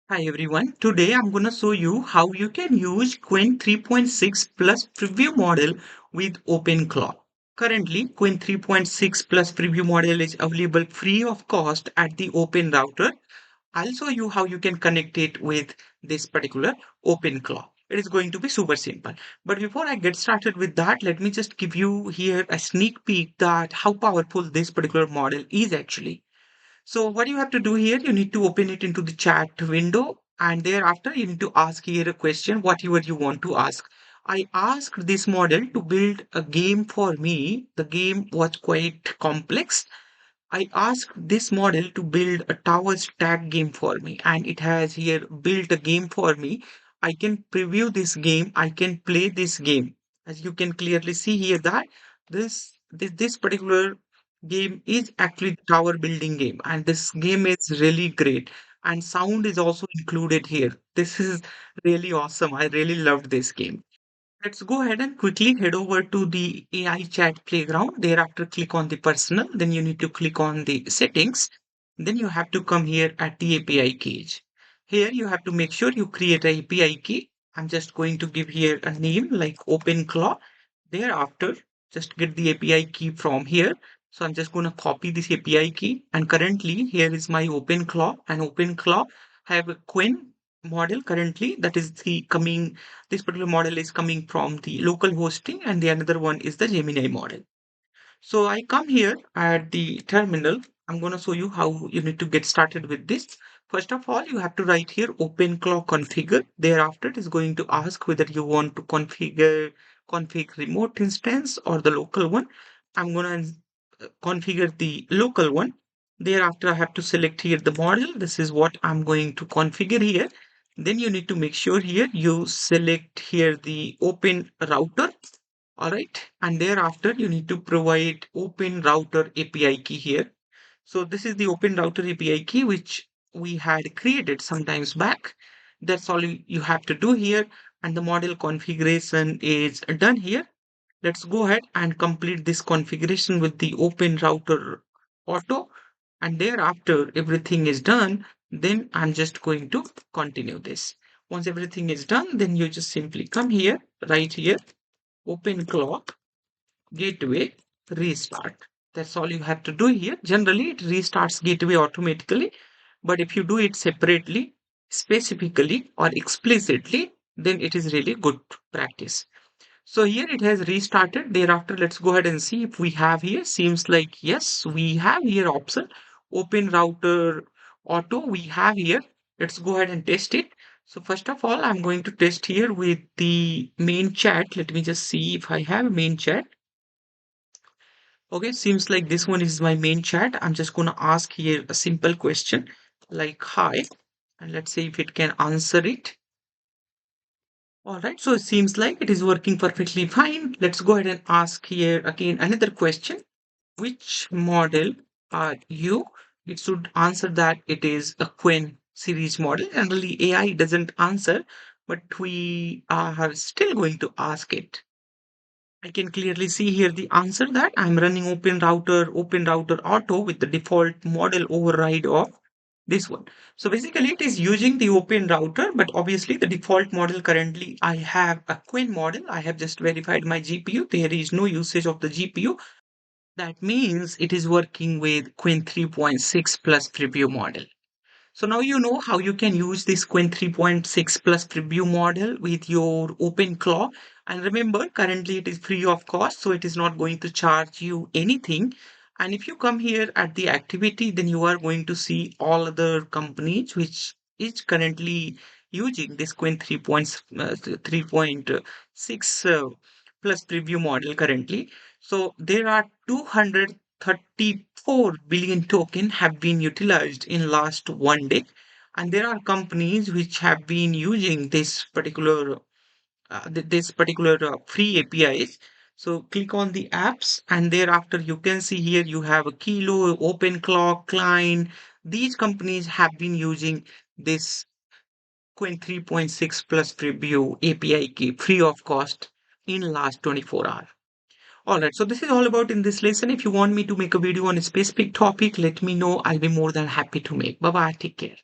Hi everyone, today I'm going to show you how you can use Qwen 3.6 plus preview model with OpenClaw. Currently, Qwen 3.6 plus preview model is available free of cost at the Open router. I'll show you how you can connect it with this particular OpenClaw. It is going to be super simple. But before I get started with that, let me just give you here a sneak peek that how powerful this particular model is actually. So what you have to do here, you need to open it into the chat window and thereafter you need to ask here a question, whatever you want to ask. I asked this model to build a game for me. The game was quite complex. I asked this model to build a tower stack game for me and it has here built a game for me. I can preview this game. I can play this game. As you can clearly see here that this particular game is actually tower building game and this game is really great and sound is also included here. This is really awesome. I really loved this game. Let's go ahead and quickly head over to the AI chat playground. Thereafter, click on the personal. Then you need to click on the settings. Then you have to come here at the API keys. Here you have to make sure you create a API key. I'm just going to give here a name like OpenClaw. Thereafter, just get the API key from here. So I'm just going to copy this API key. And currently, here is my OpenClaw. And OpenClaw have a Qwen model currently that is the coming this particular model is coming from the local hosting and the another one is the Gemini model. So I come here at the terminal. I'm going to show you how you need to get started with this. First of all, you have to write here OpenClaw configure. Thereafter, it is going to ask whether you want to configure remote instance or the local one. I'm going to configure the local one. Thereafter, I have to select here the model. This is what I'm going to configure here. Then you need to make sure here you select here the open router. All right. And thereafter, you need to provide open router API key here. So this is the open router API key, which we had created sometimes back. That's all you have to do here. And the model configuration is done here. Let's go ahead and complete this configuration with the open router auto. And thereafter, everything is done. Then I'm just going to continue this. Once everything is done, then you just simply come here, right here, OpenClaw gateway restart. That's all you have to do here. Generally, it restarts gateway automatically. But if you do it separately, specifically or explicitly, then it is really good practice. So here it has restarted. Thereafter, let's go ahead and see if we have here. Seems like yes, we have here option open router auto. We have here. Let's go ahead and test it. So first of all, I'm going to test here with the main chat. Let me just see if I have main chat. Okay, seems like this one is my main chat. I'm just going to ask here a simple question like hi, and let's see if it can answer it. All right, so it seems like it is working perfectly fine. Let's go ahead and ask here again another question. Which model are you? It should answer that it is a Qwen series model. Generally, AI doesn't answer, but we are still going to ask it. I can clearly see here the answer that I'm running open router auto with the default model override of this one. So basically it is using the open router, but obviously the default model currently I have a Qwen model. I have just verified my GPU. There is no usage of the GPU. That means it is working with Qwen 3.6 plus preview model. So now you know how you can use this Qwen 3.6 plus preview model with your OpenClaw. And remember, currently it is free of cost, so it is not going to charge you anything. And if you come here at the activity, then you are going to see all other companies which is currently using this Qwen 3.6 plus preview model currently. So there are 234 billion token have been utilized in last 1 day, and there are companies which have been using this particular free APIs. So click on the apps, and thereafter you can see here you have a Kilo, OpenClaw, Klein. These companies have been using this Qwen 3.6 plus preview API key free of cost in last 24 hours. All right, so this is all about in this lesson. If you want me to make a video on a specific topic, let me know. I'll be more than happy to make. Bye bye. Take care.